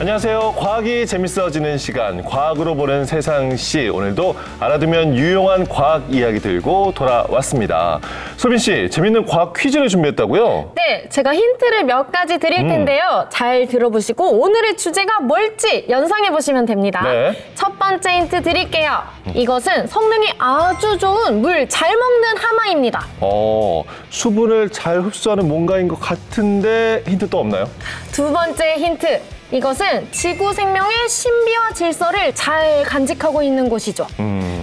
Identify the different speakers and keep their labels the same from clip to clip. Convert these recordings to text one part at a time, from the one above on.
Speaker 1: 안녕하세요. 과학이 재밌어지는 시간, 과학으로 보는 세상시. 오늘도 알아두면 유용한 과학 이야기 들고 돌아왔습니다. 소빈 씨, 재밌는 과학 퀴즈를 준비했다고요?
Speaker 2: 네, 제가 힌트를 몇 가지 드릴 텐데요. 잘 들어보시고 오늘의 주제가 뭘지 연상해 보시면 됩니다.
Speaker 1: 네.
Speaker 2: 첫 번째 힌트 드릴게요. 이것은 성능이 아주 좋은 물 잘 먹는 하마입니다.
Speaker 1: 수분을 잘 흡수하는 뭔가인 것 같은데 힌트 또 없나요?
Speaker 2: 두 번째 힌트. 이것은 지구 생명의 신비와 질서를 잘 간직하고 있는 곳이죠.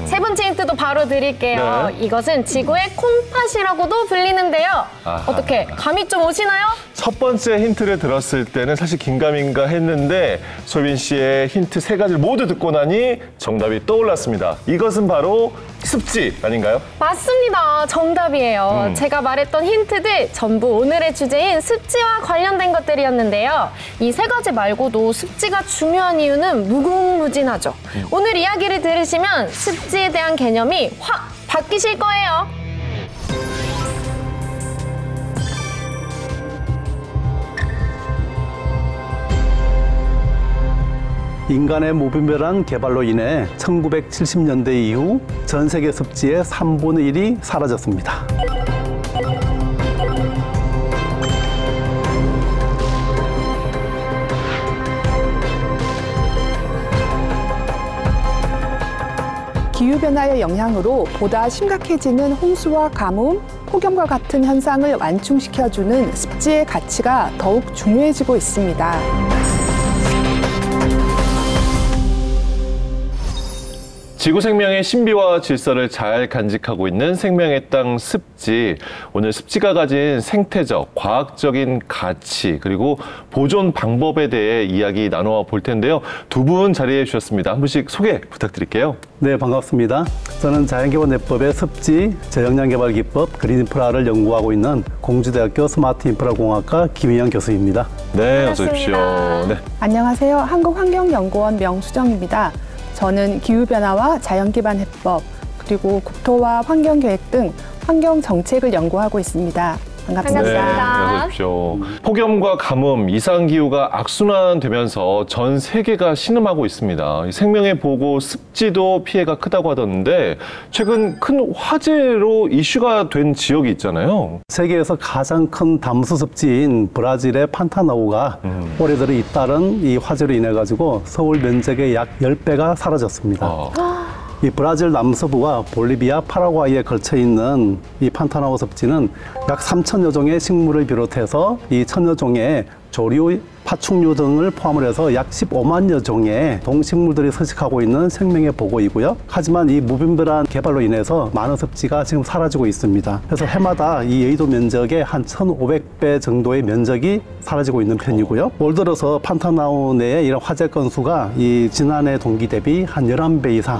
Speaker 2: 세 번째 힌트도 바로 드릴게요.
Speaker 1: 네.
Speaker 2: 이것은 지구의 콩팥이라고도 불리는데요.
Speaker 1: 아하.
Speaker 2: 어떻게 감이 좀 오시나요?
Speaker 1: 첫 번째 힌트를 들었을 때는 사실 긴가민가 했는데 소빈 씨의 힌트 세 가지를 모두 듣고 나니 정답이 떠올랐습니다. 이것은 바로 습지 아닌가요?
Speaker 2: 맞습니다. 정답이에요. 제가 말했던 힌트들 전부 오늘의 주제인 습지와 관련된 것들이었는데요. 이 세 가지 말고도 습지가 중요한 이유는 무궁무진하죠. 오늘 이야기를 들으시면 습지에 대한 개념이 확 바뀌실 거예요.
Speaker 3: 인간의 무분별한 개발로 인해 1970년대 이후 전 세계 습지의 3분의 1이 사라졌습니다.
Speaker 4: 기후변화의 영향으로 보다 심각해지는 홍수와 가뭄, 폭염과 같은 현상을 완충시켜주는 습지의 가치가 더욱 중요해지고 있습니다.
Speaker 1: 지구 생명의 신비와 질서를 잘 간직하고 있는 생명의 땅 습지. 오늘 습지가 가진 생태적, 과학적인 가치, 그리고 보존 방법에 대해 이야기 나눠 볼 텐데요. 두 분 자리해 주셨습니다. 한 분씩 소개 부탁드릴게요.
Speaker 3: 네, 반갑습니다. 저는 자연기반내법의 습지, 저역량개발기법, 그린인프라를 연구하고 있는 공주대학교 스마트인프라공학과 김희영 교수입니다.
Speaker 1: 네, 어서 오십시오. 네.
Speaker 4: 안녕하세요. 한국환경연구원 명수정입니다. 저는 기후변화와 자연기반 해법, 그리고 국토와 환경계획 등 환경정책을 연구하고 있습니다. 반갑습니다.
Speaker 1: 네, 어서 오십시오. 폭염과 가뭄, 이상기후가 악순환되면서 전 세계가 신음하고 있습니다. 생명의 보고 습지도 피해가 크다고 하던데 최근 큰 화제로 이슈가 된 지역이 있잖아요.
Speaker 3: 세계에서 가장 큰 담수 습지인 브라질의 판타나우가 올해 들어 잇따른 이 화재로 인해 가지고 서울 면적의 약 10배가 사라졌습니다. 이 브라질 남서부와 볼리비아, 파라과이에 걸쳐 있는 이 판타나우 습지는 약 3천여 종의 식물을 비롯해서 이 천여 종의 조류, 파충류 등을 포함을 해서 약 15만여 종의 동식물들이 서식하고 있는 생명의 보고이고요. 하지만 이 무분별한 개발로 인해서 많은 습지가 지금 사라지고 있습니다. 그래서 해마다 이 여의도 면적의 한 1,500배 정도의 면적이 사라지고 있는 편이고요. 올 들어서 판타나우 내의 이런 화재 건수가 이 지난해 동기 대비 한 11배 이상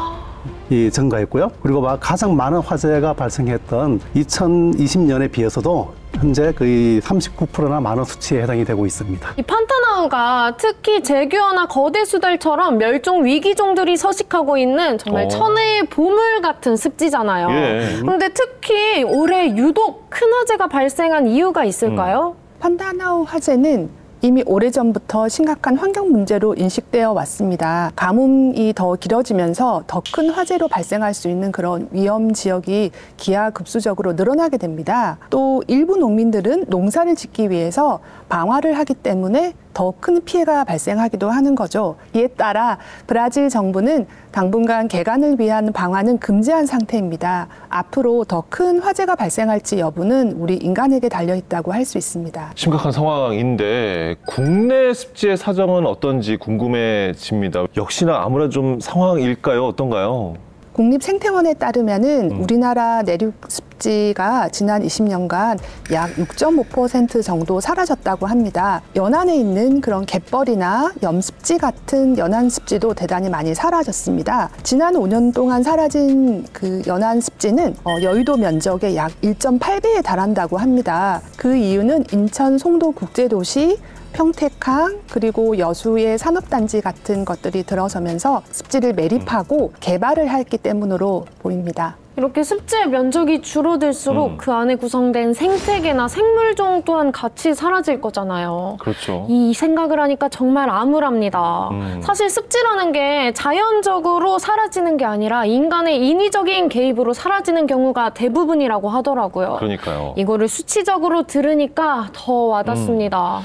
Speaker 3: 증가했고요. 그리고 가장 많은 화재가 발생했던 2020년에 비해서도 현재 거의 39%나 많은 수치에 해당이 되고 있습니다.
Speaker 2: 이 판타나우가 특히 제규어나 거대 수달처럼 멸종 위기종들이 서식하고 있는 정말 천혜의 보물 같은 습지잖아요. 그런데 특히 올해 유독 큰 화재가 발생한 이유가 있을까요?
Speaker 4: 판타나우 화재는 이미 오래전부터 심각한 환경 문제로 인식되어 왔습니다. 가뭄이 더 길어지면서 더 큰 화재로 발생할 수 있는 그런 위험 지역이 기하급수적으로 늘어나게 됩니다. 또 일부 농민들은 농사를 짓기 위해서 방화를 하기 때문에 더 큰 피해가 발생하기도 하는 거죠. 이에 따라 브라질 정부는 당분간 개간을 위한 방화는 금지한 상태입니다. 앞으로 더 큰 화재가 발생할지 여부는 우리 인간에게 달려있다고 할 수 있습니다.
Speaker 1: 심각한 상황인데 국내 습지의 사정은 어떤지 궁금해집니다. 역시나 아무래도 좀 상황일까요? 어떤가요?
Speaker 4: 국립생태원에 따르면은 우리나라 내륙 습지가 지난 20년간 약 6.5% 정도 사라졌다고 합니다. 연안에 있는 그런 갯벌이나 염습지 같은 연안 습지도 대단히 많이 사라졌습니다. 지난 5년 동안 사라진 그 연안 습지는 여의도 면적의 약 1.8배에 달한다고 합니다. 그 이유는 인천 송도 국제도시, 평택항 그리고 여수의 산업단지 같은 것들이 들어서면서 습지를 매립하고 개발을 했기 때문으로 보입니다.
Speaker 2: 이렇게 습지의 면적이 줄어들수록 그 안에 구성된 생태계나 생물종 또한 같이 사라질 거잖아요.
Speaker 1: 그렇죠.
Speaker 2: 이 생각을 하니까 정말 암울합니다. 사실 습지라는 게 자연적으로 사라지는 게 아니라 인간의 인위적인 개입으로 사라지는 경우가 대부분이라고 하더라고요.
Speaker 1: 그러니까요.
Speaker 2: 이거를 수치적으로 들으니까 더 와닿습니다.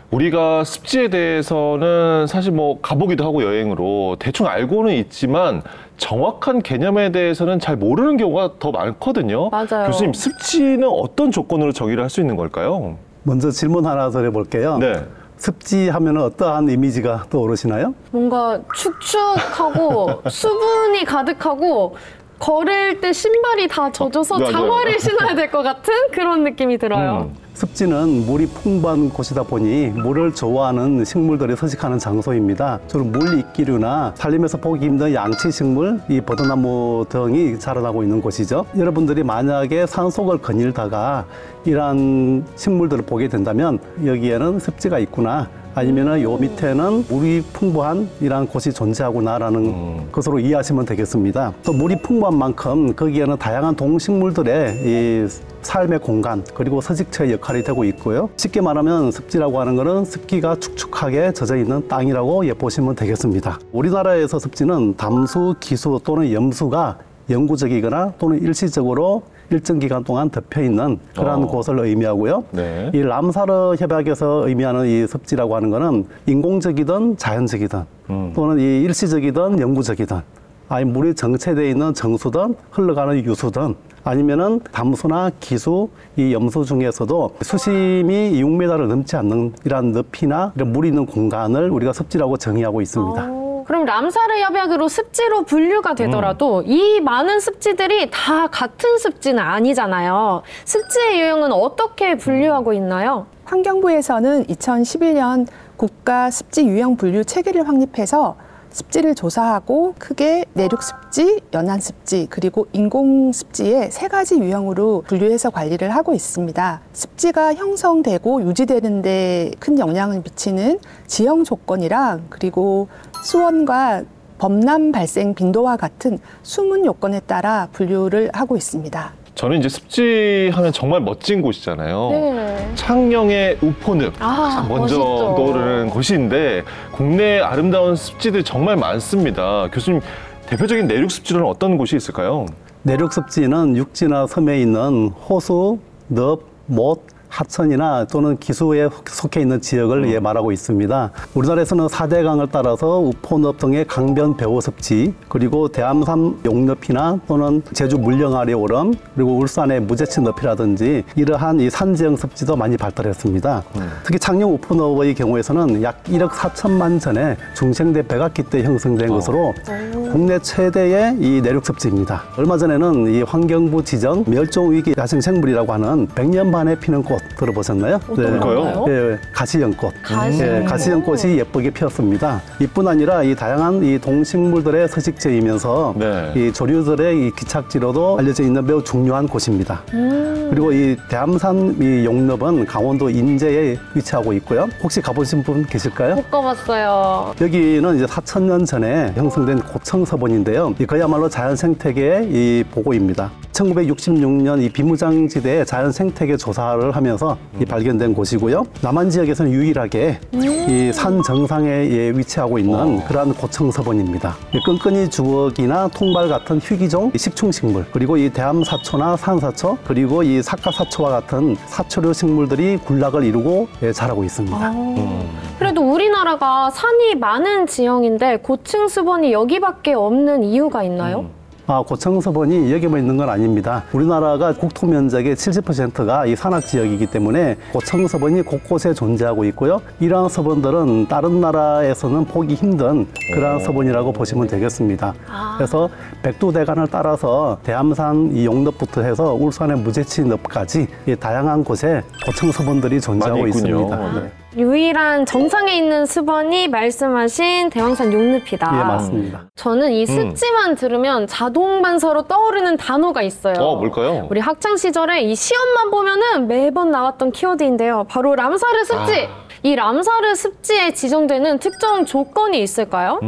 Speaker 1: 우리가 습지에 대해서는 사실 뭐 가보기도 하고 여행으로 대충 알고는 있지만 정확한 개념에 대해서는 잘 모르는 경우가 더 많거든요.
Speaker 2: 맞아요.
Speaker 1: 교수님, 습지는 어떤 조건으로 정의를 할 수 있는 걸까요?
Speaker 3: 먼저 질문 하나 더 해볼게요.
Speaker 1: 네.
Speaker 3: 습지 하면 어떠한 이미지가 떠오르시나요?
Speaker 2: 뭔가 축축하고 수분이 가득하고 걸을 때 신발이 다 젖어서
Speaker 1: 맞아요.
Speaker 2: 장화를 신어야 될 것 같은 그런 느낌이 들어요.
Speaker 3: 습지는 물이 풍부한 곳이다 보니 물을 좋아하는 식물들이 서식하는 장소입니다. 주로 물 이끼류나 살림에서 보기 힘든 양치식물, 이 버드나무 등이 자라나고 있는 곳이죠. 여러분들이 만약에 산속을 거닐다가 이러한 식물들을 보게 된다면 여기에는 습지가 있구나, 아니면은 요 밑에는 물이 풍부한 이러한 곳이 존재하구나라는 것으로 이해하시면 되겠습니다. 또 물이 풍부한 만큼 거기에는 다양한 동식물들의 이 삶의 공간, 그리고 서식처의 역할이 되고 있고요. 쉽게 말하면 습지라고 하는 것은 습기가 축축하게 젖어 있는 땅이라고 보시면 되겠습니다. 우리나라에서 습지는 담수, 기수 또는 염수가 영구적이거나 또는 일시적으로 일정 기간 동안 덮여 있는 그러한 곳을 의미하고요.
Speaker 1: 네.
Speaker 3: 이 람사르 협약에서 의미하는 이 습지라고 하는 것은 인공적이든 자연적이든 또는 이 일시적이든 영구적이든, 아니 물이 정체되어 있는 정수든 흘러가는 유수든, 아니면은 담수나 기수, 이 염수 중에서도 수심이 6m를 넘지 않는 이러한 높이나 이런 물이 있는 공간을 우리가 습지라고 정의하고 있습니다.
Speaker 2: 그럼 람사르 협약으로 습지로 분류가 되더라도 이 많은 습지들이 다 같은 습지는 아니잖아요. 습지의 유형은 어떻게 분류하고 있나요?
Speaker 4: 환경부에서는 2011년 국가 습지 유형 분류 체계를 확립해서 습지를 조사하고 크게 내륙 습지, 연안 습지, 그리고 인공 습지의 3가지 유형으로 분류해서 관리를 하고 있습니다. 습지가 형성되고 유지되는 데 큰 영향을 미치는 지형 조건이랑 그리고 수온과 범람 발생 빈도와 같은 수문 요건에 따라 분류를 하고 있습니다.
Speaker 1: 저는 이제 습지 하면 정말 멋진 곳이잖아요.
Speaker 2: 네.
Speaker 1: 창녕의 우포늪 먼저
Speaker 2: 멋있죠.
Speaker 1: 떠오르는 곳인데 국내에 아름다운 습지들이 정말 많습니다. 교수님, 대표적인 내륙 습지로는 어떤 곳이 있을까요?
Speaker 3: 내륙 습지는 육지나 섬에 있는 호수, 늪, 못, 하천이나 또는 기수에 속해 있는 지역을 말하고 있습니다. 우리나라에서는 4대 강을 따라서 우포늪 등의 강변 배후 습지, 그리고 대암산 용늪이나 또는 제주 물령아리 오름, 그리고 울산의 무제치 늪이라든지 이러한 이 산지형 습지도 많이 발달했습니다. 특히 창녕 우포늪의 경우에서는 약 1억 4천만 전에 중생대 백악기 때 형성된 것으로 국내 최대의 이 내륙 습지입니다. 얼마 전에는 이 환경부 지정 멸종위기 야생생물이라고 하는 100년 만에 피는 꽃 들어보셨나요?
Speaker 2: 어떤 건가요?
Speaker 3: 예, 가시연꽃.
Speaker 2: 가시연꽃.
Speaker 3: 예, 가시연꽃이 예쁘게 피었습니다. 이뿐 아니라 이 다양한 이 동식물들의 서식지이면서
Speaker 1: 네.
Speaker 3: 이 조류들의 이 기착지로도 알려져 있는 매우 중요한 곳입니다. 그리고 이 대암산 이 용늪은 강원도 인제에 위치하고 있고요. 혹시 가보신 분 계실까요?
Speaker 2: 못 가봤어요.
Speaker 3: 여기는 이제 4,000년 전에 형성된 고청서본인데요. 이 그야말로 자연 생태계의 이 보고입니다. 1966년 이 비무장지대에 자연 생태계 조사를 하면서 이 발견된 곳이고요. 남한 지역에서는 유일하게 이 산 정상에 위치하고 있는 그러한 고청서본입니다. 이 끈끈이 주걱이나 통발 같은 희귀종 식충식물, 그리고 이 대암사초나 산사초, 그리고 이 사카사초와 같은 사초류 식물들이 군락을 이루고 자라고 있습니다.
Speaker 2: 그래도 우리나라가 산이 많은 지형인데 고층수본이 여기밖에 없는 이유가 있나요?
Speaker 3: 고청서본이 여기만 있는 건 아닙니다. 우리나라가 국토 면적의 70%가 이 산악 지역이기 때문에 고청서본이 곳곳에 존재하고 있고요. 이러한 서본들은 다른 나라에서는 보기 힘든 그러한 서본이라고 보시면 되겠습니다. 그래서 백두대간을 따라서 대암산 이 용늪부터 해서 울산의 무제치 늪까지 이 다양한 곳에 고청서본들이 존재하고
Speaker 1: 많이 있군요.
Speaker 3: 있습니다.
Speaker 1: 네.
Speaker 2: 유일한 정상에 있는 수본이 말씀하신 대왕산 용늪이다.
Speaker 3: 예, 맞습니다.
Speaker 2: 저는 이 습지만 들으면 자동 반사로 떠오르는 단어가 있어요.
Speaker 1: 뭘까요?
Speaker 2: 우리 학창 시절에 이 시험만 보면은 매번 나왔던 키워드인데요. 바로 람사르 습지. 이 람사르 습지에 지정되는 특정 조건이 있을까요?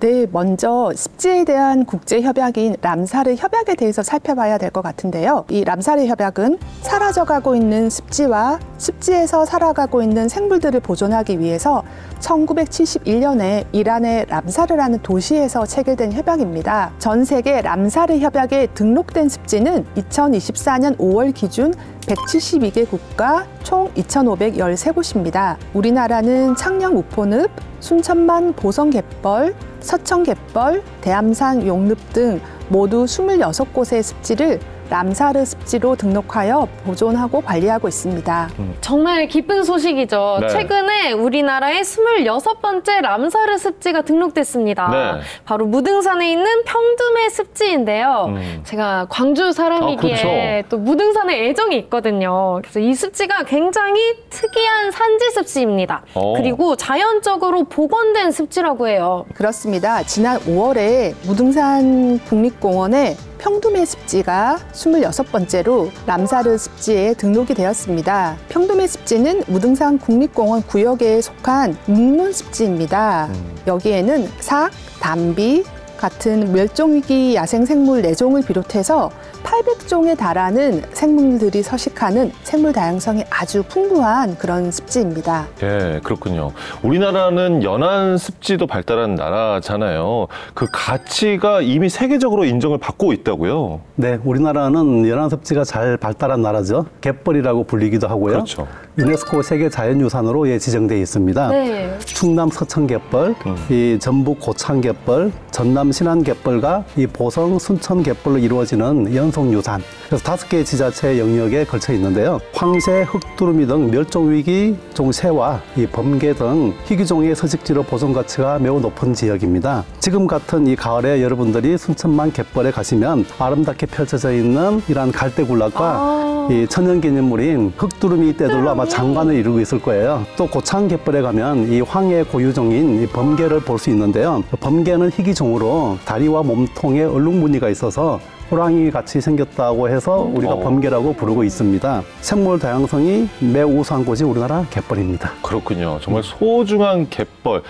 Speaker 4: 네, 먼저 습지에 대한 국제협약인 람사르 협약에 대해서 살펴봐야 될 것 같은데요. 이 람사르 협약은 사라져가고 있는 습지와 습지에서 살아가고 있는 생물들을 보존하기 위해서 1971년에 이란의 람사르라는 도시에서 체결된 협약입니다. 전 세계 람사르 협약에 등록된 습지는 2024년 5월 기준 172개 국가 총 2,513곳입니다. 우리나라는 창녕 우포늪, 순천만 보성갯벌, 서천갯벌, 대암산 용늪 등 모두 26곳의 습지를 람사르 습지로 등록하여 보존하고 관리하고 있습니다.
Speaker 2: 정말 기쁜 소식이죠.
Speaker 1: 네.
Speaker 2: 최근에 우리나라에 26번째 람사르 습지가 등록됐습니다.
Speaker 1: 네.
Speaker 2: 바로 무등산에 있는 평dum의 습지인데요. 제가 광주 사람이기에
Speaker 1: 그렇죠.
Speaker 2: 또 무등산에 애정이 있거든요. 그래서 이 습지가 굉장히 특이한 산지 습지입니다. 그리고 자연적으로 복원된 습지라고 해요.
Speaker 4: 그렇습니다. 지난 5월에 무등산 국립공원에 평dum의 습지가 26번째로 람사르 습지에 등록이 되었습니다. 평dum의 습지는 무등산 국립공원 구역에 속한 묵문 습지입니다. 여기에는 삭, 담비 같은 멸종위기 야생생물 4종을 비롯해서 800종에 달하는 생물들이 서식하는 생물 다양성이 아주 풍부한 그런 습지입니다.
Speaker 1: 예, 그렇군요. 우리나라는 연안 습지도 발달한 나라잖아요. 그 가치가 이미 세계적으로 인정을 받고 있다고요?
Speaker 3: 네, 우리나라는 연안 습지가 잘 발달한 나라죠. 갯벌이라고 불리기도 하고요.
Speaker 1: 그렇죠.
Speaker 3: 유네스코 세계 자연유산으로 지정되어 있습니다.
Speaker 2: 네.
Speaker 3: 충남 서천갯벌, 이 전북 고창갯벌, 전남 신안갯벌과 이 보성 순천갯벌로 이루어지는 연속유산. 그래서 5개의 지자체 영역에 걸쳐 있는데요. 황새, 흑두루미 등 멸종위기 종 새와 이 범개 등 희귀종의 서식지로 보존 가치가 매우 높은 지역입니다. 지금 같은 이 가을에 여러분들이 순천만 갯벌에 가시면 아름답게 펼쳐져 있는 이러한 갈대군락과 이 천연기념물인 흑두루미 떼들로 아마 장관을 이루고 있을 거예요. 또 고창갯벌에 가면 이 황해 고유종인 이 범개를 볼 수 있는데요. 범개는 희귀종으로 다리와 몸통에 얼룩무늬가 있어서 호랑이 같이 생겼다고 해서 우리가 범개라고 부르고 있습니다. 생물 다양성이 매우 우수한 곳이 우리나라 갯벌입니다.
Speaker 1: 그렇군요. 정말 소중한 갯벌.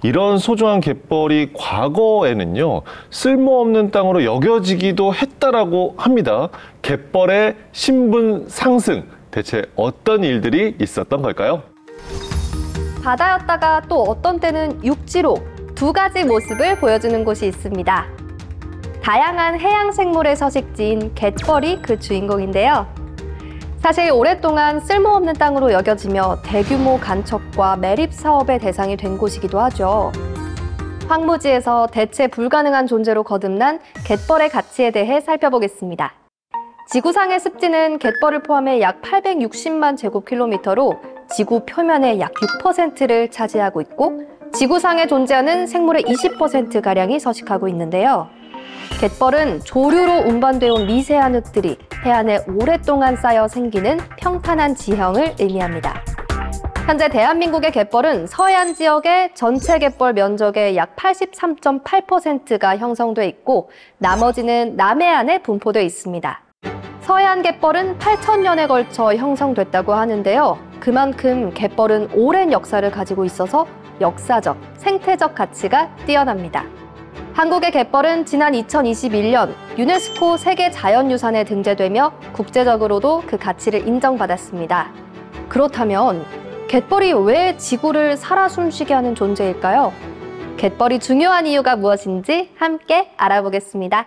Speaker 1: 이런 소중한 갯벌이 과거에는요, 쓸모없는 땅으로 여겨지기도 했다라고 합니다. 갯벌의 신분 상승, 대체 어떤 일들이 있었던 걸까요?
Speaker 5: 바다였다가 또 어떤 때는 육지로 2가지 모습을 보여주는 곳이 있습니다. 다양한 해양 생물의 서식지인 갯벌이 그 주인공인데요. 사실 오랫동안 쓸모없는 땅으로 여겨지며 대규모 간척과 매립 사업의 대상이 된 곳이기도 하죠. 황무지에서 대체 불가능한 존재로 거듭난 갯벌의 가치에 대해 살펴보겠습니다. 지구상의 습지는 갯벌을 포함해 약 860만 제곱킬로미터로 지구 표면의 약 6%를 차지하고 있고 지구상에 존재하는 생물의 20%가량이 서식하고 있는데요. 갯벌은 조류로 운반되어 온 미세한 흙들이 해안에 오랫동안 쌓여 생기는 평탄한 지형을 의미합니다. 현재 대한민국의 갯벌은 서해안 지역의 전체 갯벌 면적의 약 83.8%가 형성돼 있고 나머지는 남해안에 분포되어 있습니다. 서해안 갯벌은 8,000년에 걸쳐 형성됐다고 하는데요. 그만큼 갯벌은 오랜 역사를 가지고 있어서 역사적, 생태적 가치가 뛰어납니다. 한국의 갯벌은 지난 2021년 유네스코 세계 자연유산에 등재되며 국제적으로도 그 가치를 인정받았습니다. 그렇다면 갯벌이 왜 지구를 살아 숨쉬게 하는 존재일까요? 갯벌이 중요한 이유가 무엇인지 함께 알아보겠습니다.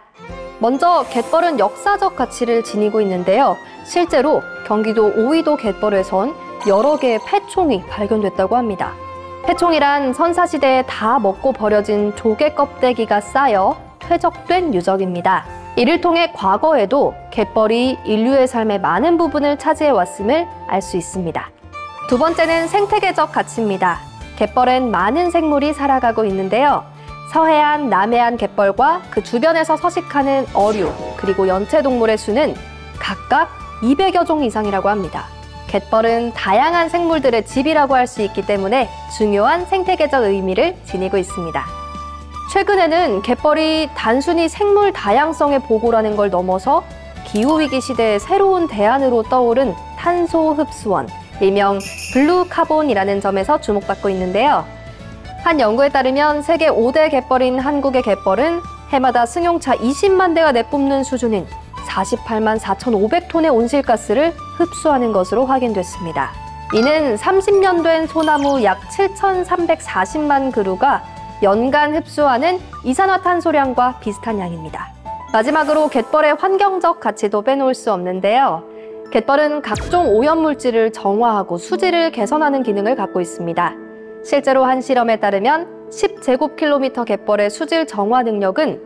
Speaker 5: 먼저 갯벌은 역사적 가치를 지니고 있는데요. 실제로 경기도 오이도 갯벌에선 여러 개의 폐총이 발견됐다고 합니다. 폐총이란 선사시대에 다 먹고 버려진 조개 껍데기가 쌓여 퇴적된 유적입니다. 이를 통해 과거에도 갯벌이 인류의 삶의 많은 부분을 차지해왔음을 알 수 있습니다. 두 번째는 생태계적 가치입니다. 갯벌엔 많은 생물이 살아가고 있는데요. 서해안, 남해안 갯벌과 그 주변에서 서식하는 어류, 그리고 연체동물의 수는 각각 200여 종 이상이라고 합니다. 갯벌은 다양한 생물들의 집이라고 할 수 있기 때문에 중요한 생태계적 의미를 지니고 있습니다. 최근에는 갯벌이 단순히 생물 다양성의 보고라는 걸 넘어서 기후위기 시대의 새로운 대안으로 떠오른 탄소 흡수원, 일명 블루 카본이라는 점에서 주목받고 있는데요. 한 연구에 따르면 세계 5대 갯벌인 한국의 갯벌은 해마다 승용차 20만 대가 내뿜는 수준인 48만 4,500톤의 온실가스를 흡수하는 것으로 확인됐습니다. 이는 30년 된 소나무 약 7,340만 그루가 연간 흡수하는 이산화탄소량과 비슷한 양입니다. 마지막으로 갯벌의 환경적 가치도 빼놓을 수 없는데요. 갯벌은 각종 오염물질을 정화하고 수질을 개선하는 기능을 갖고 있습니다. 실제로 한 실험에 따르면 10제곱킬로미터 갯벌의 수질 정화 능력은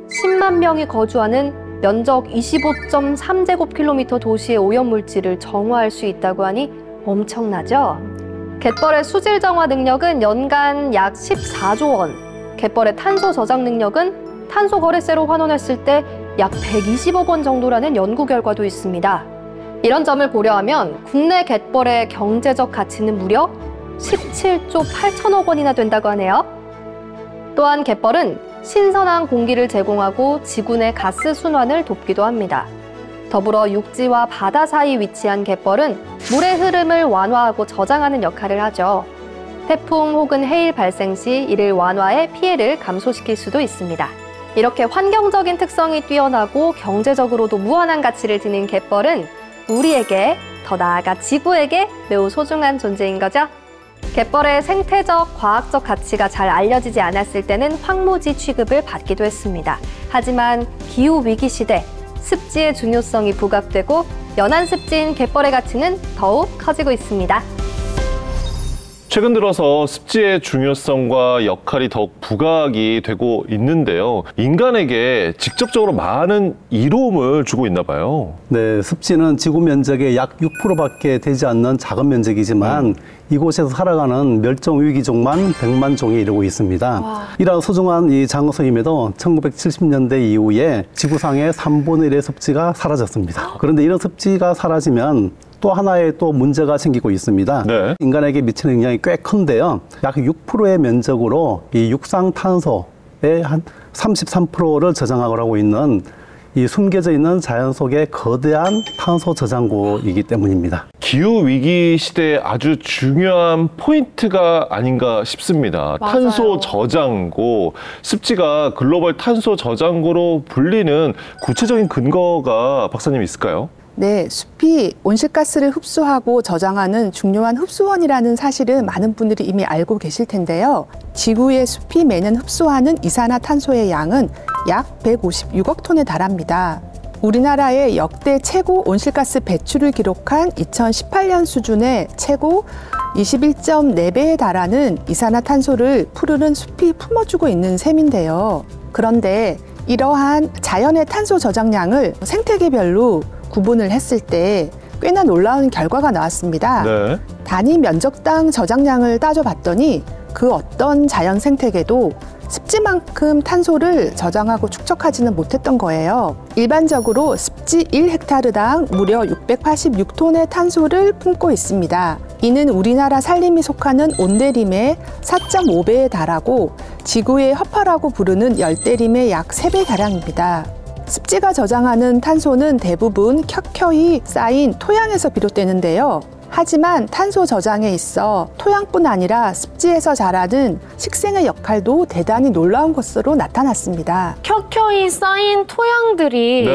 Speaker 5: 10만 명이 거주하는 면적 25.3제곱킬로미터 도시의 오염물질을 정화할 수 있다고 하니 엄청나죠? 갯벌의 수질 정화 능력은 연간 약 14조 원, 갯벌의 탄소 저장 능력은 탄소 거래세로 환원했을 때 약 120억 원 정도라는 연구 결과도 있습니다. 이런 점을 고려하면 국내 갯벌의 경제적 가치는 무려 17조 8천억 원이나 된다고 하네요. 또한 갯벌은 신선한 공기를 제공하고 지구 내 가스 순환을 돕기도 합니다. 더불어 육지와 바다 사이 위치한 갯벌은 물의 흐름을 완화하고 저장하는 역할을 하죠. 태풍 혹은 해일 발생 시 이를 완화해 피해를 감소시킬 수도 있습니다. 이렇게 환경적인 특성이 뛰어나고 경제적으로도 무한한 가치를 지닌 갯벌은 우리에게, 더 나아가 지구에게 매우 소중한 존재인 거죠. 갯벌의 생태적, 과학적 가치가 잘 알려지지 않았을 때는 황무지 취급을 받기도 했습니다. 하지만 기후위기 시대, 습지의 중요성이 부각되고 연안 습지인 갯벌의 가치는 더욱 커지고 있습니다.
Speaker 1: 최근 들어서 습지의 중요성과 역할이 더욱 부각이 되고 있는데요. 인간에게 직접적으로 많은 이로움을 주고 있나 봐요.
Speaker 3: 네, 습지는 지구 면적의 약 6%밖에 되지 않는 작은 면적이지만 이곳에서 살아가는 멸종 위기종만 100만 종에 이르고 있습니다. 이러한 소중한 이 장소임에도 1970년대 이후에 지구상의 3분의 1의 습지가 사라졌습니다. 그런데 이런 습지가 사라지면 또 하나의 또 문제가 생기고 있습니다.
Speaker 1: 네.
Speaker 3: 인간에게 미치는 영향이 꽤 큰데요. 약 6%의 면적으로 이 육상탄소의 한 33%를 저장하고 하고 있는 이 숨겨져 있는 자연 속의 거대한 탄소 저장고이기 때문입니다.
Speaker 1: 기후위기 시대에 아주 중요한 포인트가 아닌가 싶습니다.
Speaker 2: 맞아요.
Speaker 1: 탄소 저장고, 습지가 글로벌 탄소 저장고로 불리는 구체적인 근거가 박사님 있을까요?
Speaker 4: 네, 숲이 온실가스를 흡수하고 저장하는 중요한 흡수원이라는 사실은 많은 분들이 이미 알고 계실 텐데요. 지구의 숲이 매년 흡수하는 이산화탄소의 양은 약 156억 톤에 달합니다. 우리나라의 역대 최고 온실가스 배출을 기록한 2018년 수준의 최고 21.4배에 달하는 이산화탄소를 푸르른 숲이 품어주고 있는 셈인데요. 그런데 이러한 자연의 탄소 저장량을 생태계별로 구분을 했을 때 꽤나 놀라운 결과가 나왔습니다.
Speaker 1: 네.
Speaker 4: 단위 면적당 저장량을 따져봤더니 그 어떤 자연 생태계도 습지만큼 탄소를 저장하고 축적하지는 못했던 거예요. 일반적으로 습지 1헥타르당 무려 686톤의 탄소를 품고 있습니다. 이는 우리나라 산림이 속하는 온대림의 4.5배에 달하고 지구의 허파라고 부르는 열대림의 약 3배가량입니다. 습지가 저장하는 탄소는 대부분 켜켜이 쌓인 토양에서 비롯되는데요. 하지만 탄소 저장에 있어 토양뿐 아니라 습지에서 자라는 식생의 역할도 대단히 놀라운 것으로 나타났습니다.
Speaker 2: 켜켜이 쌓인 토양들이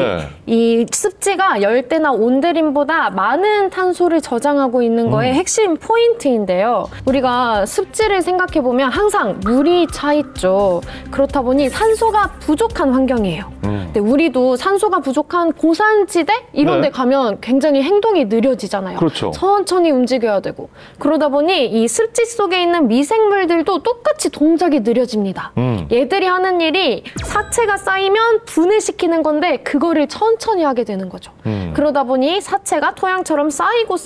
Speaker 2: 이 습지가 열대나 온대림보다 많은 탄소를 저장하고 있는 거의 핵심 포인트인데요. 우리가 습지를 생각해보면 항상 물이 차 있죠. 그렇다 보니 산소가 부족한 환경이에요. 근데 우리도 산소가 부족한 고산지대 이런 데 가면 굉장히 행동이 느려지잖아요.
Speaker 1: 그렇죠.
Speaker 2: 천천히 움직여야 되고 그러다 보니 이 습지 속에 있는 미생물들도 똑같이 동작이 느려집니다. 얘들이 하는 일이 사체가 쌓이면 분해 시키는 건데 그거를 천천히 하게 되는 거죠. 그러다 보니 사체가 토양처럼 쌓이고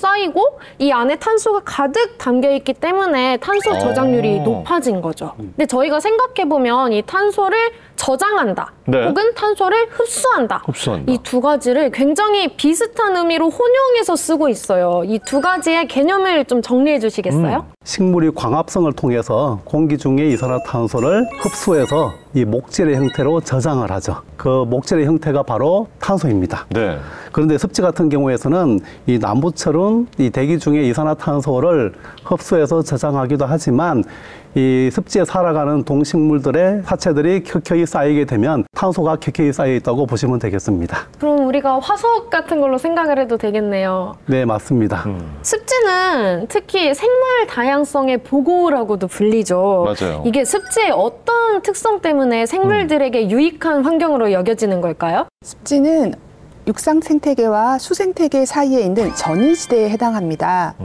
Speaker 2: 이 안에 탄소가 가득 담겨 있기 때문에 탄소 저장률이 높아진 거죠. 근데 저희가 생각해보면 이 탄소를 저장한다.
Speaker 1: 네.
Speaker 2: 혹은 탄소를 흡수한다.
Speaker 1: 흡수한다.
Speaker 2: 이 두 가지를 굉장히 비슷한 의미로 혼용해서 쓰고 있어요. 이 두 가지의 개념을 좀 정리해 주시겠어요?
Speaker 3: 식물이 광합성을 통해서 공기 중에 이산화탄소를 흡수해서 이 목질의 형태로 저장을 하죠. 그 목질의 형태가 바로 탄소입니다.
Speaker 1: 네.
Speaker 3: 그런데 습지 같은 경우에서는 이 나무처럼 이 대기 중에 이산화탄소를 흡수해서 저장하기도 하지만 이 습지에 살아가는 동식물들의 사체들이 켜켜이 쌓이게 되면 탄소가 켜켜이 쌓여 있다고 보시면 되겠습니다.
Speaker 2: 그럼 우리가 화석 같은 걸로 생각을 해도 되겠네요.
Speaker 3: 네, 맞습니다.
Speaker 2: 습지는 특히 생물 다양성의 보고라고도 불리죠.
Speaker 1: 맞아요.
Speaker 2: 이게 습지의 어떤 특성 때문에 생물들에게 유익한 환경으로 여겨지는 걸까요?
Speaker 4: 습지는 육상 생태계와 수생태계 사이에 있는 전이지대에 해당합니다.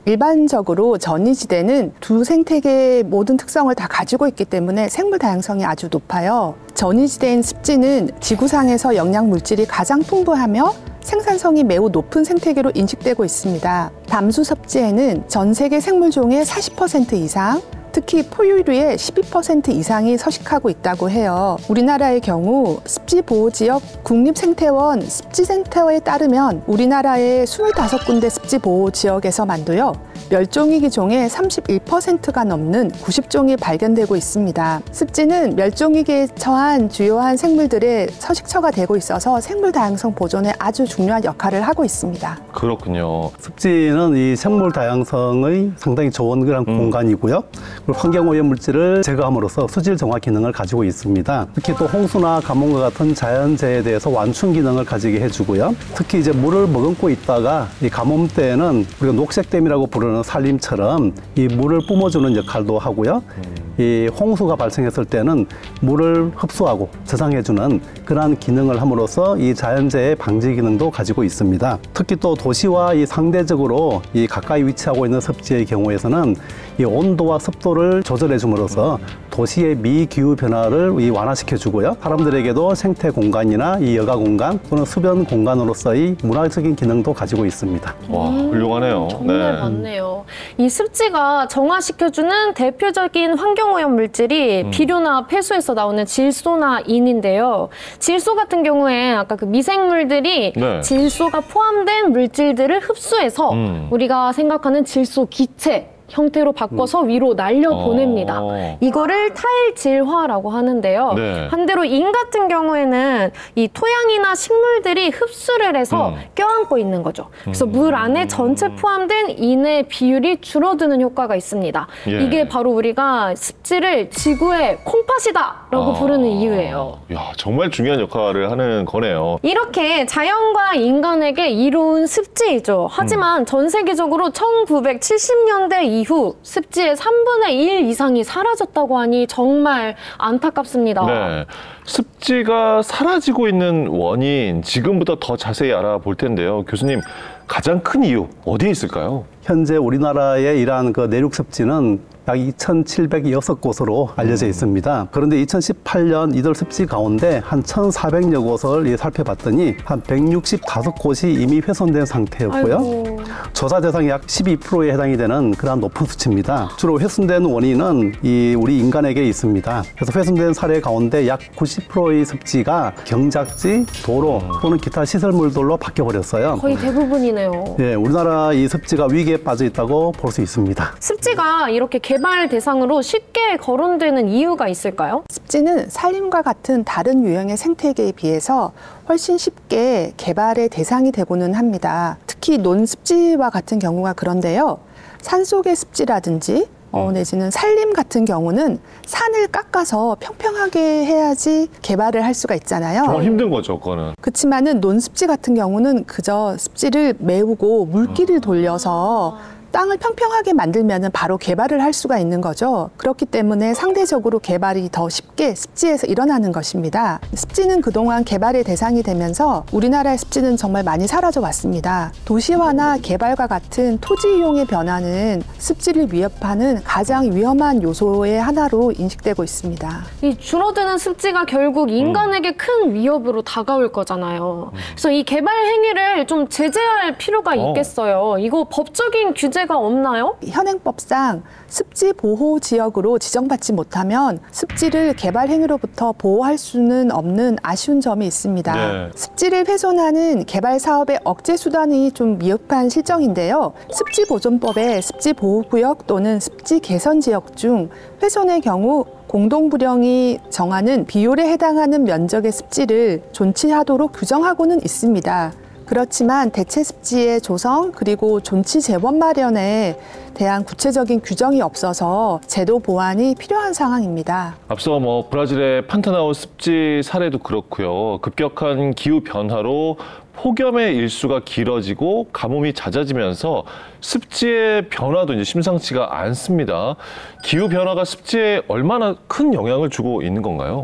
Speaker 4: 일반적으로 전이지대는 두 생태계의 모든 특성을 다 가지고 있기 때문에 생물 다양성이 아주 높아요. 전이지대인 습지는 지구상에서 영양 물질이 가장 풍부하며 생산성이 매우 높은 생태계로 인식되고 있습니다. 담수 섭지에는 전 세계 생물종의 40% 이상, 특히 포유류의 12% 이상이 서식하고 있다고 해요. 우리나라의 경우 습지보호지역 국립생태원 습지센터에 따르면 우리나라의 25군데 습지보호지역에서만도요. 멸종위기 종의 31%가 넘는 90종이 발견되고 있습니다. 습지는 멸종위기에 처한 주요한 생물들의 서식처가 되고 있어서 생물 다양성 보존에 아주 중요한 역할을 하고 있습니다.
Speaker 1: 그렇군요.
Speaker 3: 습지는 이 생물 다양성의 상당히 좋은 그런 공간이고요. 그리고 환경오염 물질을 제거함으로써 수질 정화 기능을 가지고 있습니다. 특히 또 홍수나 가뭄과 같은 자연재해에 대해서 완충 기능을 가지게 해주고요. 특히 이제 물을 머금고 있다가 이 가뭄 때에는 우리가 녹색댐이라고 부르는 산림처럼 이 물을 뿜어주는 역할도 하고요. 이 홍수가 발생했을 때는 물을 흡수하고 저장해주는 그러한 기능을 함으로써 이 자연재해 방지 기능도 가지고 있습니다. 특히 또 도시와 이 상대적으로 이 가까이 위치하고 있는 습지의 경우에서는 이 온도와 습도를 조절해 줌으로써 도시의 미기후 변화를 완화시켜 주고요. 사람들에게도 생태 공간이나 이 여가 공간 또는 수변 공간으로서의 문화적인 기능도 가지고 있습니다.
Speaker 1: 와, 훌륭하네요.
Speaker 2: 정말 많네요. 이 습지가 정화시켜주는 대표적인 환경오염 물질이 비료나 폐수에서 나오는 질소나 인인데요. 질소 같은 경우에 아까 그 미생물들이
Speaker 1: 네.
Speaker 2: 질소가 포함된 물질들을 흡수해서 우리가 생각하는 질소 기체 형태로 바꿔서 위로 날려보냅니다. 이거를 탈질화라고 하는데요.
Speaker 1: 네.
Speaker 2: 반대로 인 같은 경우에는 이 토양이나 식물들이 흡수를 해서 껴안고 있는 거죠. 그래서 물 안에 전체 포함된 인의 비율이 줄어드는 효과가 있습니다.
Speaker 1: 예.
Speaker 2: 이게 바로 우리가 습지를 지구의 콩팥이다라고 부르는 이유예요.
Speaker 1: 야, 정말 중요한 역할을 하는 거네요.
Speaker 2: 이렇게 자연과 인간에게 이로운 습지이죠. 하지만 전 세계적으로 1970년대 이후 습지의 3분의 1 이상이 사라졌다고 하니 정말 안타깝습니다.
Speaker 1: 네. 습지가 사라지고 있는 원인 지금부터 더 자세히 알아볼 텐데요. 교수님, 가장 큰 이유 어디에 있을까요?
Speaker 3: 현재 우리나라의 이러한 그 내륙 습지는 약 2,706곳으로 알려져 있습니다. 그런데 2018년 이들 습지 가운데 한 1,400여 곳을 살펴봤더니 한 165곳이 이미 훼손된 상태였고요.
Speaker 2: 아이고.
Speaker 3: 조사 대상이 약 12%에 해당이 되는 그러한 높은 수치입니다. 주로 훼손된 원인은 우리 인간에게 있습니다. 그래서 훼손된 사례 가운데 약 90%의 습지가 경작지, 도로 또는 기타 시설물들로 바뀌어버렸어요.
Speaker 2: 거의 대부분이네요.
Speaker 3: 네, 우리나라 이 습지가 위기에 빠져 있다고 볼 수 있습니다.
Speaker 2: 습지가 이렇게 개발 대상으로 쉽게 거론되는 이유가 있을까요?
Speaker 4: 습지는 산림과 같은 다른 유형의 생태계에 비해서 훨씬 쉽게 개발의 대상이 되고는 합니다. 특히 논습지와 같은 경우가 그런데요. 산속의 습지라든지 내지는 산림 같은 경우는 산을 깎아서 평평하게 해야지 개발을 할 수가 있잖아요.
Speaker 1: 정말 힘든 거죠, 그거는.
Speaker 4: 그렇지만은 논습지 같은 경우는 그저 습지를 메우고 물기를 돌려서 땅을 평평하게 만들면 바로 개발을 할 수가 있는 거죠. 그렇기 때문에 상대적으로 개발이 더 쉽게 습지에서 일어나는 것입니다. 습지는 그동안 개발의 대상이 되면서 우리나라의 습지는 정말 많이 사라져 왔습니다. 도시화나 개발과 같은 토지 이용의 변화는 습지를 위협하는 가장 위험한 요소의 하나로 인식되고 있습니다.
Speaker 2: 이 줄어드는 습지가 결국 인간에게 큰 위협으로 다가올 거잖아요. 그래서 이 개발 행위를 좀 제재할 필요가 있겠어요. 이거 법적인 규제가 문제가 없나요?
Speaker 4: 현행법상 습지 보호 지역으로 지정받지 못하면 습지를 개발 행위로부터 보호할 수는 없는 아쉬운 점이 있습니다.
Speaker 1: 네.
Speaker 4: 습지를 훼손하는 개발 사업의 억제 수단이 좀 미흡한 실정인데요. 습지보존법에 습지보호구역 또는 습지 개선 지역 중 훼손의 경우 공동부령이 정하는 비율에 해당하는 면적의 습지를 존치하도록 규정하고는 있습니다. 그렇지만 대체 습지의 조성 그리고 존치 재원 마련에 대한 구체적인 규정이 없어서 제도 보완이 필요한 상황입니다.
Speaker 1: 앞서 브라질의 판타나우 습지 사례도 그렇고요. 급격한 기후 변화로 폭염의 일수가 길어지고 가뭄이 잦아지면서 습지의 변화도 이제 심상치가 않습니다. 기후 변화가 습지에 얼마나 큰 영향을 주고 있는 건가요?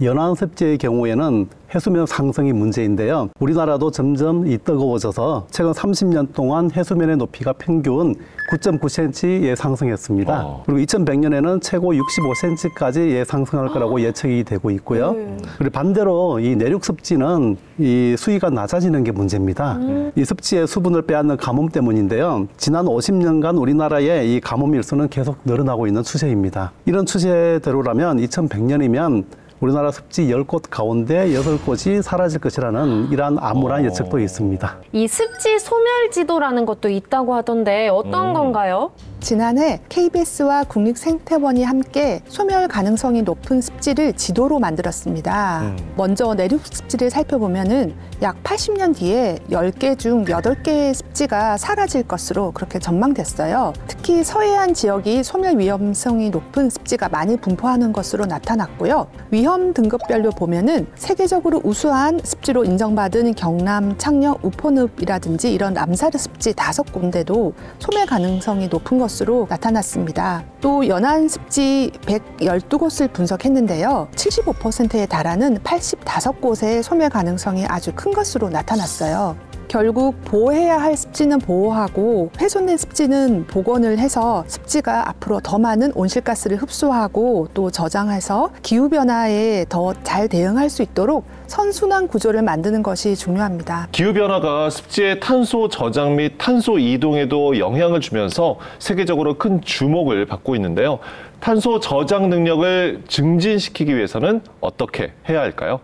Speaker 3: 연안 습지의 경우에는 해수면 상승이 문제인데요. 우리나라도 점점 뜨거워져서 최근 30년 동안 해수면의 높이가 평균 9.9cm에 상승했습니다. 그리고 2100년에는 최고 65cm까지 상승할 거라고 예측이 되고 있고요. 그리고 반대로 이 내륙 습지는 이 수위가 낮아지는 게 문제입니다. 이 습지의 수분을 빼앗는 가뭄 때문인데요. 지난 50년간 우리나라의 이 가뭄 일수는 계속 늘어나고 있는 추세입니다. 이런 추세대로라면 2100년이면 우리나라 습지 10곳 가운데 6곳이 사라질 것이라는 이러한 암울한 예측도 있습니다.
Speaker 2: 이 습지 소멸지도라는 것도 있다고 하던데 어떤 건가요?
Speaker 4: 지난해 KBS와 국립생태원이 함께 소멸 가능성이 높은 습지를 지도로 만들었습니다. 먼저 내륙 습지를 살펴보면은 약 80년 뒤에 10개 중 8개의 습지가 사라질 것으로 그렇게 전망됐어요. 특히 서해안 지역이 소멸 위험성이 높은 습지가 많이 분포하는 것으로 나타났고요. 위험 등급별로 보면은 세계적으로 우수한 습지로 인정받은 경남, 창녕, 우포늪이라든지 이런 람사르 습지 5군데도 소멸 가능성이 높은 것으로 나타났습니다. 또 연안 습지 112곳을 분석했는데요. 75%에 달하는 85곳의 소멸 가능성이 아주 큰 것으로 나타났어요. 결국 보호해야 할 습지는 보호하고 훼손된 습지는 복원을 해서 습지가 앞으로 더 많은 온실가스를 흡수하고 또 저장해서 기후변화에 더 잘 대응할 수 있도록 선순환 구조를 만드는 것이 중요합니다.
Speaker 1: 기후변화가 습지의 탄소 저장 및 탄소 이동에도 영향을 주면서 세계적으로 큰 주목을 받고 있는데요. 탄소 저장 능력을 증진시키기 위해서는 어떻게 해야 할까요?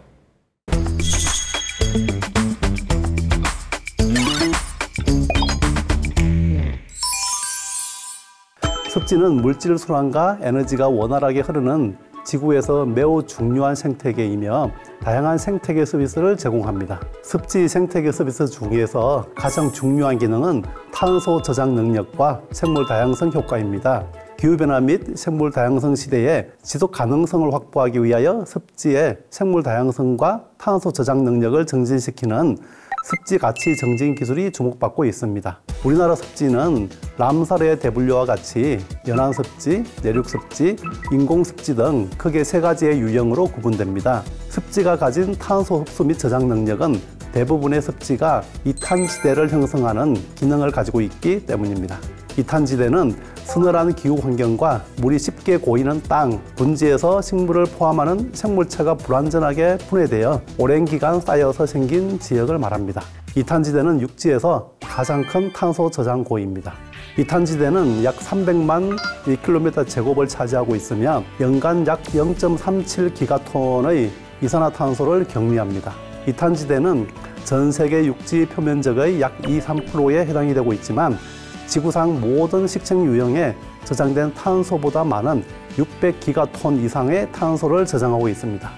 Speaker 3: 습지는 물질 순환과 에너지가 원활하게 흐르는 지구에서 매우 중요한 생태계이며 다양한 생태계 서비스를 제공합니다. 습지 생태계 서비스 중에서 가장 중요한 기능은 탄소 저장 능력과 생물 다양성 효과입니다. 기후변화 및 생물 다양성 시대에 지속 가능성을 확보하기 위하여 습지의 생물 다양성과 탄소 저장 능력을 증진시키는 습지 가치 정진 기술이 주목받고 있습니다. 우리나라 습지는 람사르의 대분류와 같이 연안 습지, 내륙 습지, 인공 습지 등 크게 3가지의 유형으로 구분됩니다. 습지가 가진 탄소 흡수 및 저장 능력은 대부분의 습지가 이탄지대를 형성하는 기능을 가지고 있기 때문입니다. 이탄지대는 서늘한 기후 환경과 물이 쉽게 고이는 땅, 분지에서 식물을 포함하는 생물체가 불완전하게 분해되어 오랜 기간 쌓여서 생긴 지역을 말합니다. 이탄지대는 육지에서 가장 큰 탄소 저장고입니다. 이탄지대는 약 300만 킬로미터 제곱을 차지하고 있으며 연간 약 0.37 기가톤의 이산화탄소를 격리합니다. 이탄지대는 전 세계 육지 표면적의 약 2~3%에 해당이 되고 있지만 지구상 모든 식생 유형에 저장된 탄소보다 많은 600기가톤 이상의 탄소를 저장하고 있습니다.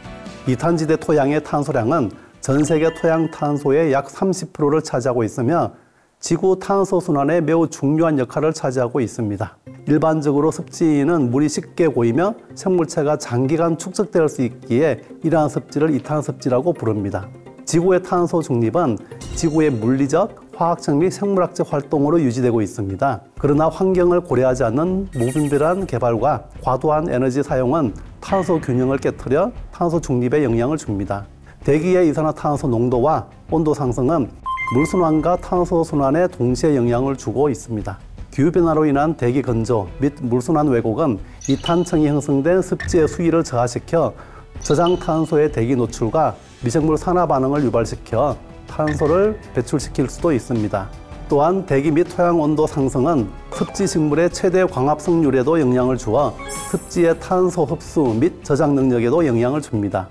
Speaker 3: 이탄지대 토양의 탄소량은 전 세계 토양 탄소의 약 30%를 차지하고 있으며 지구 탄소 순환에 매우 중요한 역할을 차지하고 있습니다. 일반적으로 습지는 물이 쉽게 고이며 생물체가 장기간 축적될 수 있기에 이러한 습지를 이탄습지라고 부릅니다. 지구의 탄소 중립은 지구의 물리적, 화학적 및 생물학적 활동으로 유지되고 있습니다. 그러나 환경을 고려하지 않는 무분별한 개발과 과도한 에너지 사용은 탄소 균형을 깨트려 탄소 중립에 영향을 줍니다. 대기의 이산화탄소 농도와 온도 상승은 물순환과 탄소 순환에 동시에 영향을 주고 있습니다. 기후변화로 인한 대기 건조 및 물순환 왜곡은 이탄층이 형성된 습지의 수위를 저하시켜 저장 탄소의 대기 노출과 미생물 산화 반응을 유발시켜 탄소를 배출시킬 수도 있습니다. 또한 대기 및 토양 온도 상승은 습지 식물의 최대 광합 성률에도 영향을 주어 습지의 탄소 흡수 및 저장 능력에도 영향을 줍니다.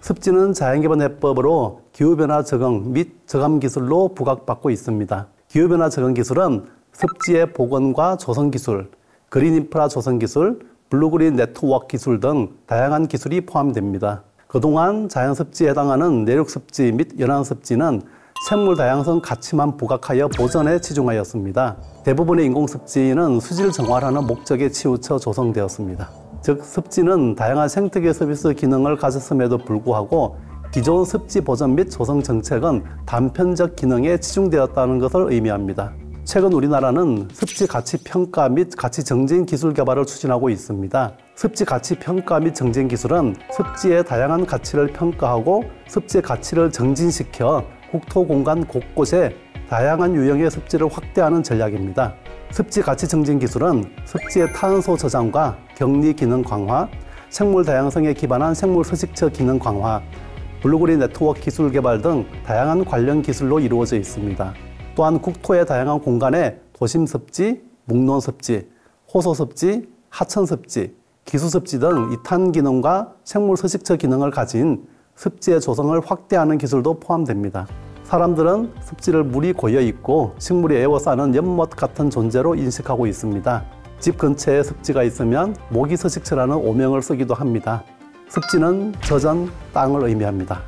Speaker 3: 습지는 자연기반 해법으로 기후변화 적응 및 저감 기술로 부각받고 있습니다. 기후변화 적응 기술은 습지의 복원과 조성 기술, 그린 인프라 조성 기술, 블루그린 네트워크 기술 등 다양한 기술이 포함됩니다. 그동안 자연습지에 해당하는 내륙습지 및 연안습지는 생물 다양성 가치만 부각하여 보전에 치중하였습니다. 대부분의 인공습지는 수질 정화라는 목적에 치우쳐 조성되었습니다. 즉, 습지는 다양한 생태계 서비스 기능을 가졌음에도 불구하고 기존 습지 보전 및 조성 정책은 단편적 기능에 치중되었다는 것을 의미합니다. 최근 우리나라는 습지 가치 평가 및 가치 정진 기술 개발을 추진하고 있습니다. 습지 가치 평가 및 정진 기술은 습지의 다양한 가치를 평가하고 습지의 가치를 정진시켜 국토 공간 곳곳에 다양한 유형의 습지를 확대하는 전략입니다. 습지 가치 정진 기술은 습지의 탄소 저장과 격리 기능 강화, 생물 다양성에 기반한 생물 서식처 기능 강화, 블루그린 네트워크 기술 개발 등 다양한 관련 기술로 이루어져 있습니다. 또한 국토의 다양한 공간에 도심 습지, 묵론 습지, 호소 습지, 하천 습지, 기수 습지 등 이탄 기능과 생물 서식처 기능을 가진 습지의 조성을 확대하는 기술도 포함됩니다. 사람들은 습지를 물이 고여 있고 식물이 에워싸는 연못 같은 존재로 인식하고 있습니다. 집 근처에 습지가 있으면 모기 서식처라는 오명을 쓰기도 합니다. 습지는 젖은 땅을 의미합니다.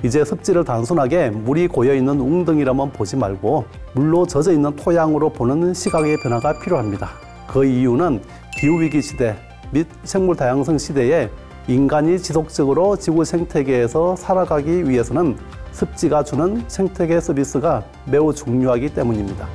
Speaker 3: 이제 습지를 단순하게 물이 고여있는 웅덩이라만 보지 말고 물로 젖어 있는 토양으로 보는 시각의 변화가 필요합니다. 그 이유는 기후위기 시대 및 생물 다양성 시대에 인간이 지속적으로 지구 생태계에서 살아가기 위해서는 습지가 주는 생태계 서비스가 매우 중요하기 때문입니다.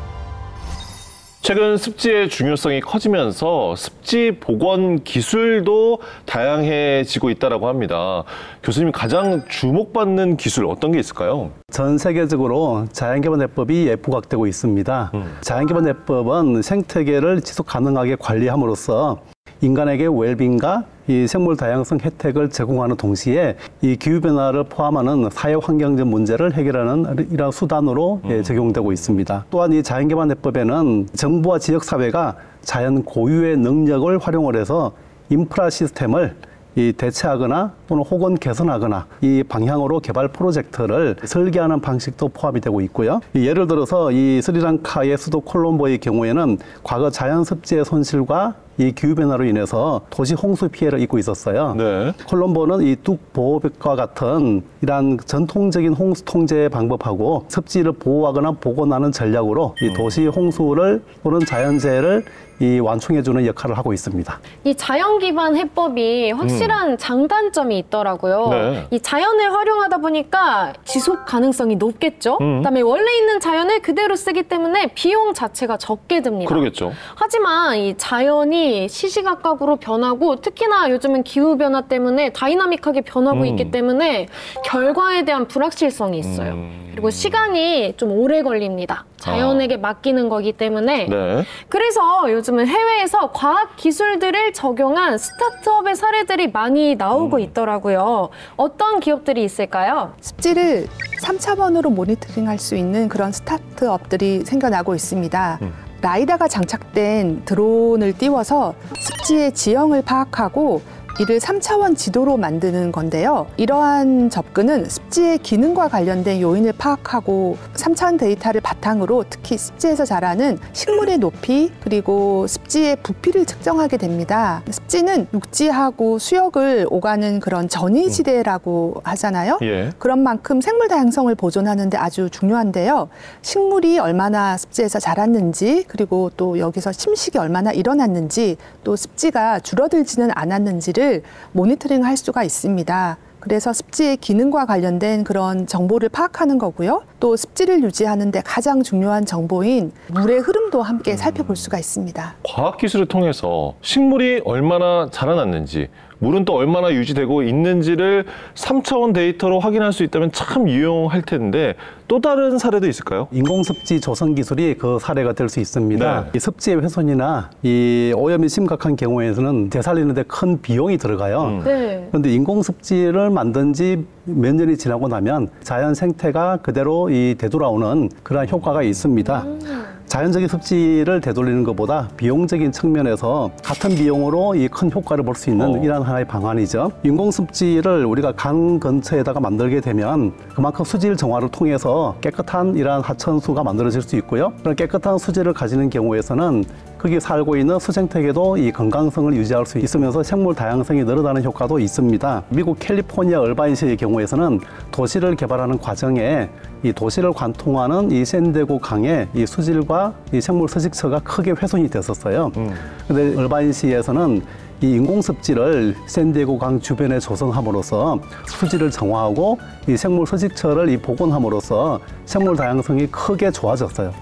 Speaker 1: 최근 습지의 중요성이 커지면서 습지 복원 기술도 다양해지고 있다고 합니다. 교수님, 가장 주목받는 기술 어떤 게 있을까요?
Speaker 3: 전 세계적으로 자연기반 해법이 부각되고 있습니다. 자연기반 해법은 생태계를 지속 가능하게 관리함으로써 인간에게 웰빙과 이 생물 다양성 혜택을 제공하는 동시에 이 기후변화를 포함하는 사회환경적 문제를 해결하는 이러한 수단으로 적용되고 있습니다. 또한 이 자연기반 해법에는 정부와 지역사회가 자연 고유의 능력을 활용을 해서 인프라 시스템을 이 대체하거나 또는 혹은 개선하거나 이 방향으로 개발 프로젝트를 설계하는 방식도 포함이 되고 있고요. 예를 들어서 이 스리랑카의 수도 콜롬보의 경우에는 과거 자연 습지의 손실과 이 기후변화로 인해서 도시 홍수 피해를 입고 있었어요.
Speaker 1: 네.
Speaker 3: 콜롬보는 이 뚝보호벽과 같은 이러한 전통적인 홍수 통제 방법하고 습지를 보호하거나 복원하는 전략으로 이 도시 홍수를 또는 자연재해를 이 완충해주는 역할을 하고 있습니다.
Speaker 2: 이 자연 기반 해법이 확실한 장단점이 있더라고요.
Speaker 1: 네.
Speaker 2: 이 자연을 활용하다 보니까 지속 가능성이 높겠죠. 그다음에 원래 있는 자연을 그대로 쓰기 때문에 비용 자체가 적게 듭니다.
Speaker 1: 그러겠죠.
Speaker 2: 하지만 이 자연이 시시각각으로 변하고 특히나 요즘은 기후 변화 때문에 다이나믹하게 변하고 있기 때문에 결과에 대한 불확실성이 있어요. 그리고 시간이 좀 오래 걸립니다. 자연에게 맡기는 거기 때문에.
Speaker 1: 네.
Speaker 2: 그래서 요즘은 해외에서 과학 기술들을 적용한 스타트업의 사례들이 많이 나오고 있더라고요. 어떤 기업들이 있을까요?
Speaker 4: 습지를 3차원으로 모니터링할 수 있는 그런 스타트업들이 생겨나고 있습니다. 라이다가 장착된 드론을 띄워서 습지의 지형을 파악하고 이를 3차원 지도로 만드는 건데요. 이러한 접근은 습지의 기능과 관련된 요인을 파악하고 3차원 데이터를 바탕으로 특히 습지에서 자라는 식물의 높이 그리고 습지의 부피를 측정하게 됩니다. 습지는 육지하고 수역을 오가는 그런 전이지대라고 하잖아요.
Speaker 1: 예.
Speaker 4: 그런 만큼 생물 다양성을 보존하는 데 아주 중요한데요. 식물이 얼마나 습지에서 자랐는지 그리고 또 여기서 침식이 얼마나 일어났는지 또 습지가 줄어들지는 않았는지를 모니터링 할 수가 있습니다. 그래서 습지의 기능과 관련된 그런 정보를 파악하는 거고요. 또 습지를 유지하는 데 가장 중요한 정보인 물의 흐름도 함께 살펴볼 수가 있습니다.
Speaker 1: 과학기술을 통해서 식물이 얼마나 자라났는지, 물은 또 얼마나 유지되고 있는지를 3차원 데이터로 확인할 수 있다면 참 유용할 텐데 또 다른 사례도 있을까요?
Speaker 3: 인공습지 조성 기술이 그 사례가 될 수 있습니다.
Speaker 1: 네.
Speaker 3: 이 습지의 훼손이나 이 오염이 심각한 경우에는 되살리는 데 큰 비용이 들어가요.
Speaker 2: 네.
Speaker 3: 그런데 인공습지를 만든 지 몇 년이 지나고 나면 자연 생태가 그대로 이 되돌아오는 그러한 효과가 있습니다. 자연적인 습지를 되돌리는 것보다 비용적인 측면에서 같은 비용으로 이 큰 효과를 볼 수 있는 이런 하나의 방안이죠. 인공 습지를 우리가 강 근처에다가 만들게 되면 그만큼 수질 정화를 통해서 깨끗한 이러한 하천수가 만들어질 수 있고요. 그런 깨끗한 수질을 가지는 경우에서는 거기 살고 있는 수생태계도 이 건강성을 유지할 수 있으면서 생물 다양성이 늘어나는 효과도 있습니다. 미국 캘리포니아 얼바인시의 경우에서는 도시를 개발하는 과정에 이 도시를 관통하는 이 샌디에고 강의 이 수질과 이 생물 서식처가 크게 훼손이 됐었어요. 근데 얼바인시에서는 이 인공습지를 샌디에고 강 주변에 조성함으로써 수질을 정화하고 이 생물 서식처를 이 복원함으로써 생물 다양성이 크게 좋아졌어요.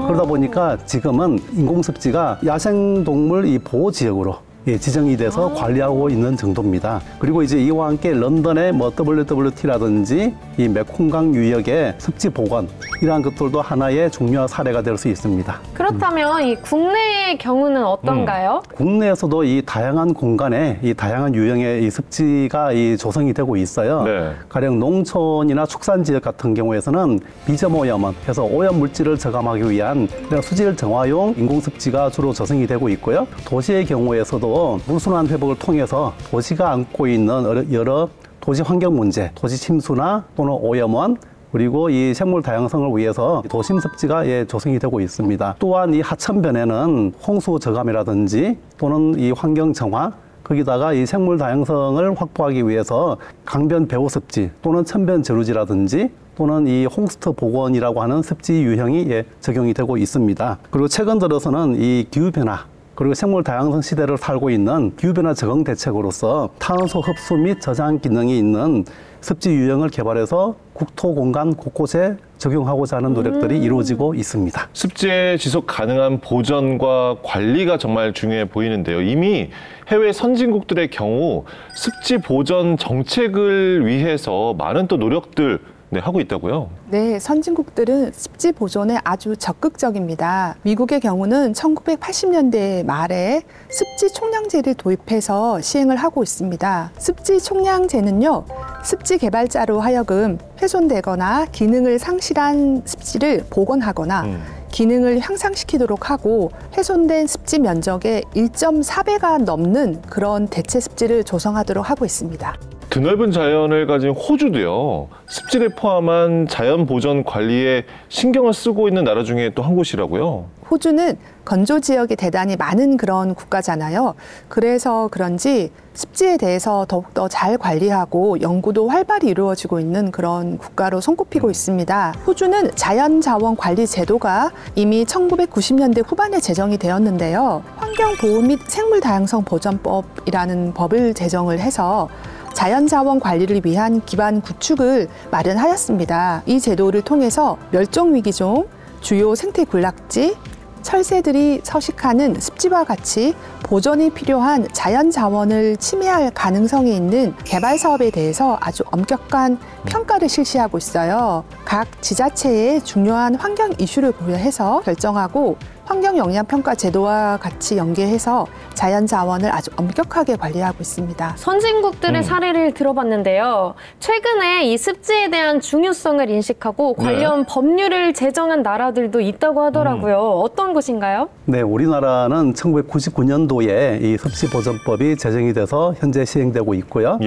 Speaker 3: 그러다 보니까 지금은 인공습지가 야생동물 이 보호지역으로 지정이 돼서 관리하고 있는 정도입니다. 그리고 이제 이와 함께 런던의 뭐 WWT라든지 이 메콩강 유역의 습지 복원 이러한 것들도 하나의 중요한 사례가 될 수 있습니다.
Speaker 2: 그렇다면 이 국내의 경우는 어떤가요?
Speaker 3: 국내에서도 이 다양한 공간에 이 다양한 유형의 이 습지가 이 조성이 되고 있어요.
Speaker 1: 네.
Speaker 3: 가령 농촌이나 축산 지역 같은 경우에서는 비점오염원 해서 오염 물질을 저감하기 위한 이런 수질 정화용 인공습지가 주로 조성이 되고 있고요. 도시의 경우에서도 물순환 회복을 통해서 도시가 안고 있는 여러 도시 환경 문제, 도시 침수나 또는 오염원 그리고 이 생물 다양성을 위해서 도심 습지가 조성이 되고 있습니다. 또한 이 하천변에는 홍수 저감이라든지 또는 이 환경 정화 거기다가 이 생물 다양성을 확보하기 위해서 강변 배후 습지 또는 천변 저루지라든지 또는 이 홈스트 복원이라고 하는 습지 유형이 적용이 되고 있습니다. 그리고 최근 들어서는 이 기후변화 그리고 생물 다양성 시대를 살고 있는 기후변화 적응 대책으로서 탄소 흡수 및 저장 기능이 있는 습지 유형을 개발해서 국토 공간 곳곳에 적용하고자 하는 노력들이 이루어지고 있습니다.
Speaker 1: 습지의 지속 가능한 보전과 관리가 정말 중요해 보이는데요. 이미 해외 선진국들의 경우 습지 보전 정책을 위해서 많은 또 노력들 하고 있다고요?
Speaker 4: 네, 선진국들은 습지 보존에 아주 적극적입니다. 미국의 경우는 1980년대 말에 습지 총량제를 도입해서 시행을 하고 있습니다. 습지 총량제는요, 습지 개발자로 하여금 훼손되거나 기능을 상실한 습지를 복원하거나 기능을 향상시키도록 하고 훼손된 습지 면적의 1.4배가 넘는 그런 대체 습지를 조성하도록 하고 있습니다.
Speaker 1: 드넓은 자연을 가진 호주도요, 습지를 포함한 자연 보전 관리에 신경을 쓰고 있는 나라 중에 또 한 곳이라고요?
Speaker 4: 호주는 건조 지역이 대단히 많은 그런 국가잖아요. 그래서 그런지 습지에 대해서 더욱더 잘 관리하고 연구도 활발히 이루어지고 있는 그런 국가로 손꼽히고 있습니다. 호주는 자연자원 관리 제도가 이미 1990년대 후반에 제정이 되었는데요. 환경보호 및 생물다양성 보전법이라는 법을 제정을 해서 자연자원 관리를 위한 기반 구축을 마련하였습니다. 이 제도를 통해서 멸종위기종, 주요 생태군락지, 철새들이 서식하는 습지와 같이 보존이 필요한 자연자원을 침해할 가능성이 있는 개발 사업에 대해서 아주 엄격한 평가를 실시하고 있어요. 각 지자체의 중요한 환경 이슈를 고려해서 결정하고 환경영향평가 제도와 같이 연계해서 자연자원을 아주 엄격하게 관리하고 있습니다.
Speaker 2: 선진국들의 사례를 들어봤는데요. 최근에 이 습지에 대한 중요성을 인식하고 관련 법률을 제정한 나라들도 있다고 하더라고요. 어떤 곳인가요?
Speaker 3: 네, 우리나라는 1999년도에 이 습지보전법이 제정이 돼서 현재 시행되고 있고요.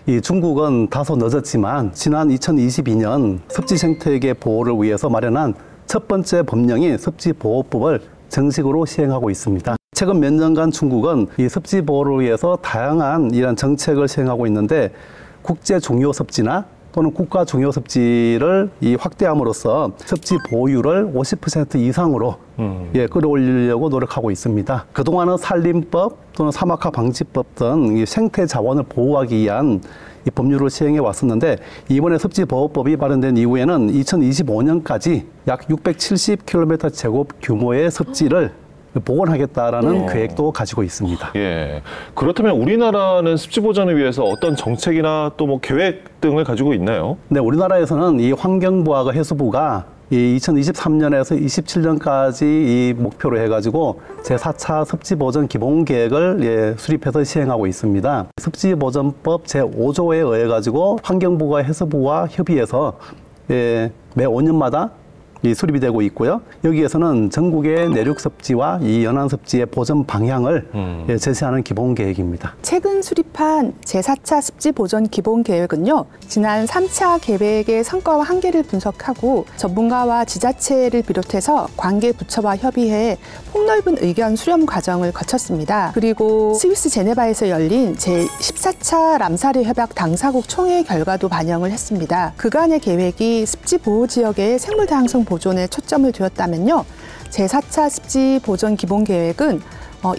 Speaker 3: 이 중국은 다소 늦었지만 지난 2022년 습지 생태계 보호를 위해서 마련한 첫 번째 법령인 습지보호법을 정식으로 시행하고 있습니다. 최근 몇 년간 중국은 이 습지 보호를 위해서 다양한 이런 정책을 시행하고 있는데 국제 중요 습지나 또는 국가 중요 습지를 확대함으로써 습지 보유를 50% 이상으로 끌어올리려고 노력하고 있습니다. 그동안은 산림법 또는 사막화 방지법 등 이 생태 자원을 보호하기 위한 이 법률을 시행해 왔었는데 이번에 습지보호법이 발의된 이후에는 2025년까지 약 670km 제곱 규모의 습지를 복원하겠다라는 계획도 가지고 있습니다.
Speaker 1: 그렇다면 우리나라는 습지 보전을 위해서 어떤 정책이나 또 뭐 계획 등을 가지고 있나요?
Speaker 3: 네, 우리나라에서는 이 환경부하고 해수부가 이 2023년에서 27년까지 이 목표로 해가지고 제4차 습지보전 기본계획을 수립해서 시행하고 있습니다. 습지보전법 제5조에 의해 가지고 환경부가 해수부와 협의해서 매 5년마다 이 수립이 되고 있고요. 여기에서는 전국의 내륙 습지와 이 연안 습지의 보전 방향을 제시하는 기본 계획입니다.
Speaker 4: 최근 수립한 제4차 습지 보전 기본 계획은요, 지난 3차 계획의 성과와 한계를 분석하고 전문가와 지자체를 비롯해서 관계 부처와 협의해 폭넓은 의견 수렴 과정을 거쳤습니다. 그리고 스위스 제네바에서 열린 제14차 람사르 협약 당사국 총회 결과도 반영을 했습니다. 그간의 계획이 습지 보호 지역의 생물 다양성 보존에 초점을 두었다면요, 제4차 습지 보존 기본 계획은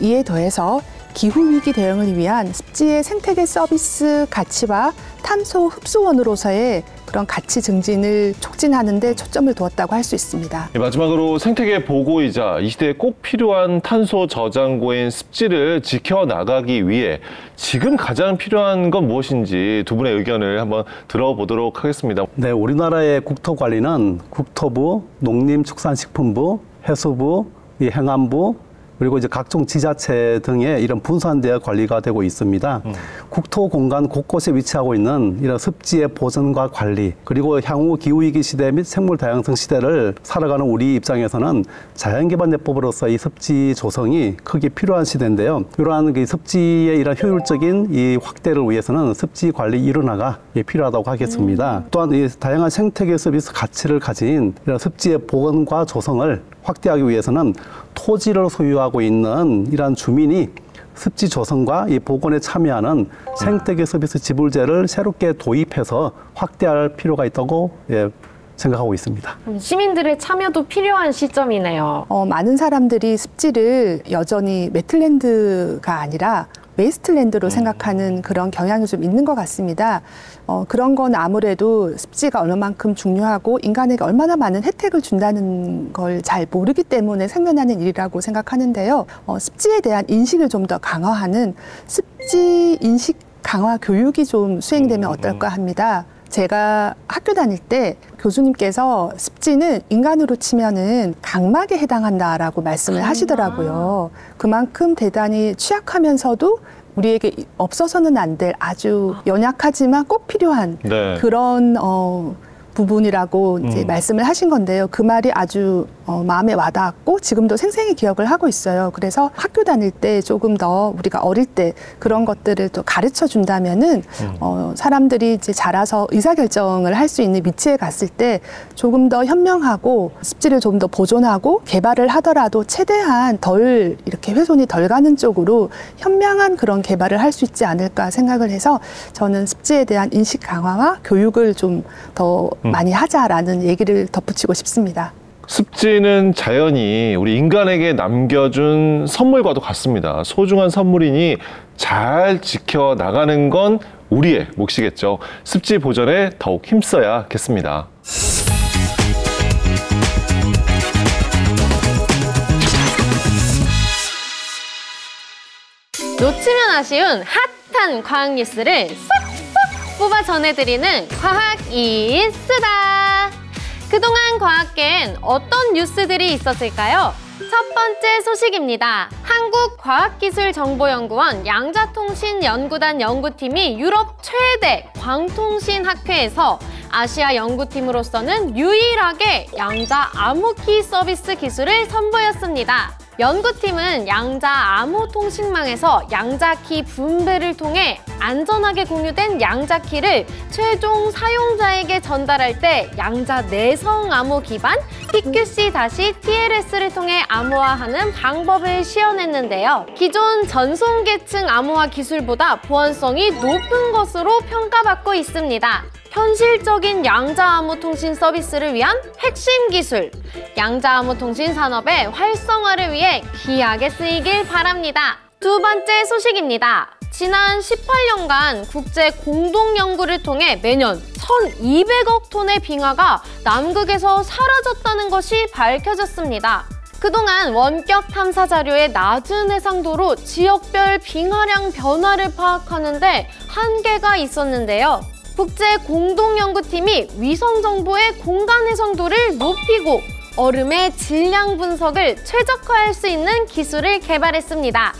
Speaker 4: 이에 더해서 기후위기 대응을 위한 습지의 생태계 서비스 가치와 탄소 흡수원으로서의 그런 가치 증진을 촉진하는 데 초점을 두었다고 할 수 있습니다.
Speaker 1: 마지막으로 생태계 보고이자 이 시대에 꼭 필요한 탄소 저장고인 습지를 지켜나가기 위해 지금 가장 필요한 건 무엇인지 두 분의 의견을 한번 들어보도록 하겠습니다.
Speaker 3: 네, 우리나라의 국토관리는 국토부, 농림축산식품부, 해수부, 이 행안부, 그리고 이제 각종 지자체 등의 이런 분산되어 관리가 되고 있습니다. 국토 공간 곳곳에 위치하고 있는 이런 습지의 보존과 관리, 그리고 향후 기후위기 시대 및 생물 다양성 시대를 살아가는 우리 입장에서는 자연기반요법으로서 이 습지 조성이 크게 필요한 시대인데요. 이러한 그 습지의 이런 효율적인 이 확대를 위해서는 습지 관리 일원화가 필요하다고 하겠습니다. 또한 이 다양한 생태계 서비스 가치를 가진 이런 습지의 복원과 조성을 확대하기 위해서는 토지를 소유하고 있는 이러한 주민이 습지 조성과 이 복원에 참여하는 생태계 서비스 지불제를 새롭게 도입해서 확대할 필요가 있다고 생각하고 있습니다.
Speaker 2: 시민들의 참여도 필요한 시점이네요.
Speaker 4: 많은 사람들이 습지를 여전히 웨틀랜드가 아니라 웨이스트랜드로 생각하는 그런 경향이 좀 있는 것 같습니다. 그런 건 아무래도 습지가 얼마만큼 중요하고 인간에게 얼마나 많은 혜택을 준다는 걸 잘 모르기 때문에 생겨나는 일이라고 생각하는데요. 습지에 대한 인식을 좀 더 강화하는 습지 인식 강화 교육이 좀 수행되면 어떨까 합니다. 제가 학교 다닐 때 교수님께서 습지는 인간으로 치면은 각막에 해당한다라고 말씀을 하시더라고요. 그만큼 대단히 취약하면서도 우리에게 없어서는 안 될 아주 연약하지만 꼭 필요한 그런 부분이라고 이제 말씀을 하신 건데요. 그 말이 아주 마음에 와닿았고 지금도 생생히 기억을 하고 있어요. 그래서 학교 다닐 때 조금 더 우리가 어릴 때 그런 것들을 또 가르쳐 준다면은 사람들이 이제 자라서 의사결정을 할 수 있는 위치에 갔을 때 조금 더 현명하고 습지를 좀 더 보존하고 개발을 하더라도 최대한 덜 이렇게 훼손이 덜 가는 쪽으로 현명한 그런 개발을 할 수 있지 않을까 생각을 해서 저는 습지에 대한 인식 강화와 교육을 좀 더 많이 하자라는 얘기를 덧붙이고 싶습니다.
Speaker 1: 습지는 자연이 우리 인간에게 남겨준 선물과도 같습니다. 소중한 선물이니 잘 지켜나가는 건 우리의 몫이겠죠. 습지 보존에 더욱 힘써야겠습니다.
Speaker 2: 놓치면 아쉬운 핫한 과학 뉴스를 쏙쏙 뽑아 전해드리는 과학이스다. 그동안 과학계엔 어떤 뉴스들이 있었을까요? 첫 번째 소식입니다. 한국과학기술정보연구원 양자통신연구단 연구팀이 유럽 최대 광통신학회에서 아시아 연구팀으로서는 유일하게 양자 암호키 서비스 기술을 선보였습니다. 연구팀은 양자 암호 통신망에서 양자키 분배를 통해 안전하게 공유된 양자키를 최종 사용자에게 전달할 때 양자 내성 암호 기반 PQC-TLS를 통해 암호화하는 방법을 시연했는데요. 기존 전송계층 암호화 기술보다 보안성이 높은 것으로 평가받고 있습니다. 현실적인 양자암호통신 서비스를 위한 핵심 기술, 양자암호통신 산업의 활성화를 위해 귀하게 쓰이길 바랍니다. 두 번째 소식입니다. 지난 18년간 국제 공동연구를 통해 매년 1,200억 톤의 빙하가 남극에서 사라졌다는 것이 밝혀졌습니다. 그동안 원격 탐사 자료의 낮은 해상도로 지역별 빙하량 변화를 파악하는데 한계가 있었는데요. 국제 공동연구팀이 위성 정보의 공간 해상도를 높이고 얼음의 질량 분석을 최적화할 수 있는 기술을 개발했습니다.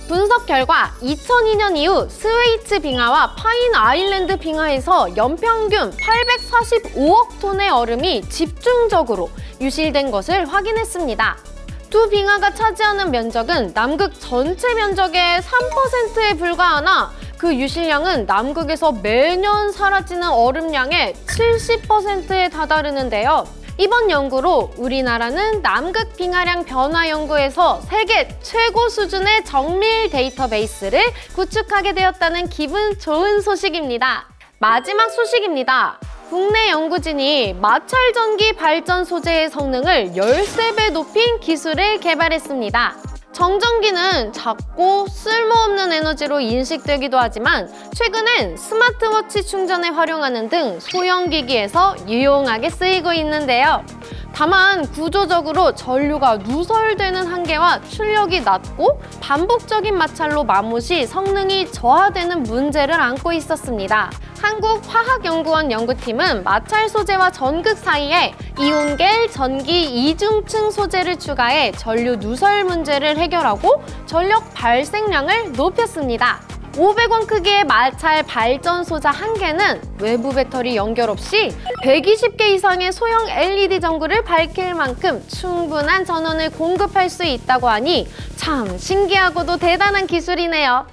Speaker 2: 분석 결과 2002년 이후 스웨이츠 빙하와 파인 아일랜드 빙하에서 연평균 845억 톤의 얼음이 집중적으로 유실된 것을 확인했습니다. 두 빙하가 차지하는 면적은 남극 전체 면적의 3%에 불과하나 그 유실량은 남극에서 매년 사라지는 얼음량의 70%에 다다르는데요. 이번 연구로 우리나라는 남극 빙하량 변화 연구에서 세계 최고 수준의 정밀 데이터베이스를 구축하게 되었다는 기분 좋은 소식입니다. 마지막 소식입니다. 국내 연구진이 마찰 전기 발전 소재의 성능을 13배 높인 기술을 개발했습니다. 정전기는 작고 쓸모없는 에너지로 인식되기도 하지만 최근엔 스마트워치 충전에 활용하는 등 소형 기기에서 유용하게 쓰이고 있는데요. 다만 구조적으로 전류가 누설되는 한계와 출력이 낮고 반복적인 마찰로 마모 시 성능이 저하되는 문제를 안고 있었습니다. 한국화학연구원 연구팀은 마찰 소재와 전극 사이에 이온겔 전기 이중층 소재를 추가해 전류 누설 문제를 해결하고 전력 발생량을 높였습니다. 500원 크기의 마찰 발전 소자 1개는 외부 배터리 연결 없이 120개 이상의 소형 LED 전구를 밝힐 만큼 충분한 전원을 공급할 수 있다고 하니 참 신기하고도 대단한 기술이네요.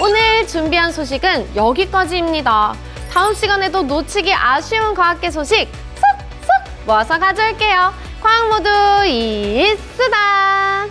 Speaker 2: 오늘 준비한 소식은 여기까지입니다. 다음 시간에도 놓치기 아쉬운 과학계 소식 쏙쏙 모아서 가져올게요. 과학 모두 이쓰다.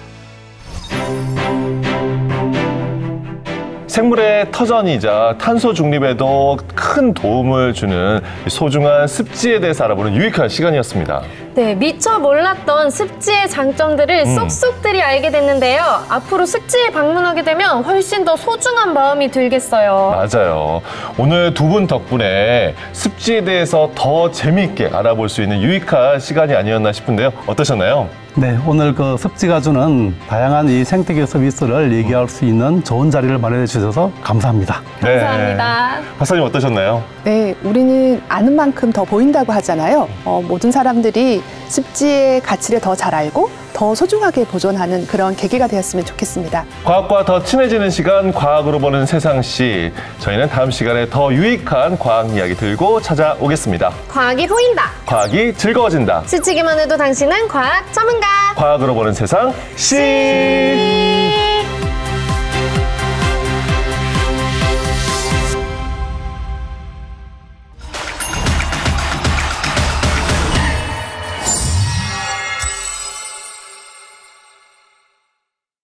Speaker 1: 생물의 터전이자 탄소 중립에도 큰 도움을 주는 소중한 습지에 대해서 알아보는 유익한 시간이었습니다.
Speaker 2: 네, 미처 몰랐던 습지의 장점들을 쏙쏙들이 알게 됐는데요. 앞으로 습지에 방문하게 되면 훨씬 더 소중한 마음이 들겠어요.
Speaker 1: 맞아요. 오늘 두 분 덕분에 습지에 대해서 더 재미있게 알아볼 수 있는 유익한 시간이 아니었나 싶은데요. 어떠셨나요?
Speaker 3: 네, 오늘 그 습지가 주는 다양한 이 생태계 서비스를 얘기할 수 있는 좋은 자리를 마련해 주셔서 감사합니다.
Speaker 2: 감사합니다.
Speaker 1: 네. 박사님 어떠셨나요?
Speaker 4: 네, 우리는 아는 만큼 더 보인다고 하잖아요. 모든 사람들이 습지의 가치를 더 잘 알고 더 소중하게 보존하는 그런 계기가 되었으면 좋겠습니다.
Speaker 1: 과학과 더 친해지는 시간, 과학으로 보는 세상시. 저희는 다음 시간에 더 유익한 과학 이야기 들고 찾아오겠습니다.
Speaker 2: 과학이 보인다.
Speaker 1: 과학이 즐거워진다.
Speaker 2: 스치기만 해도 당신은 과학 전문가.
Speaker 1: 과학으로 보는 세상 시.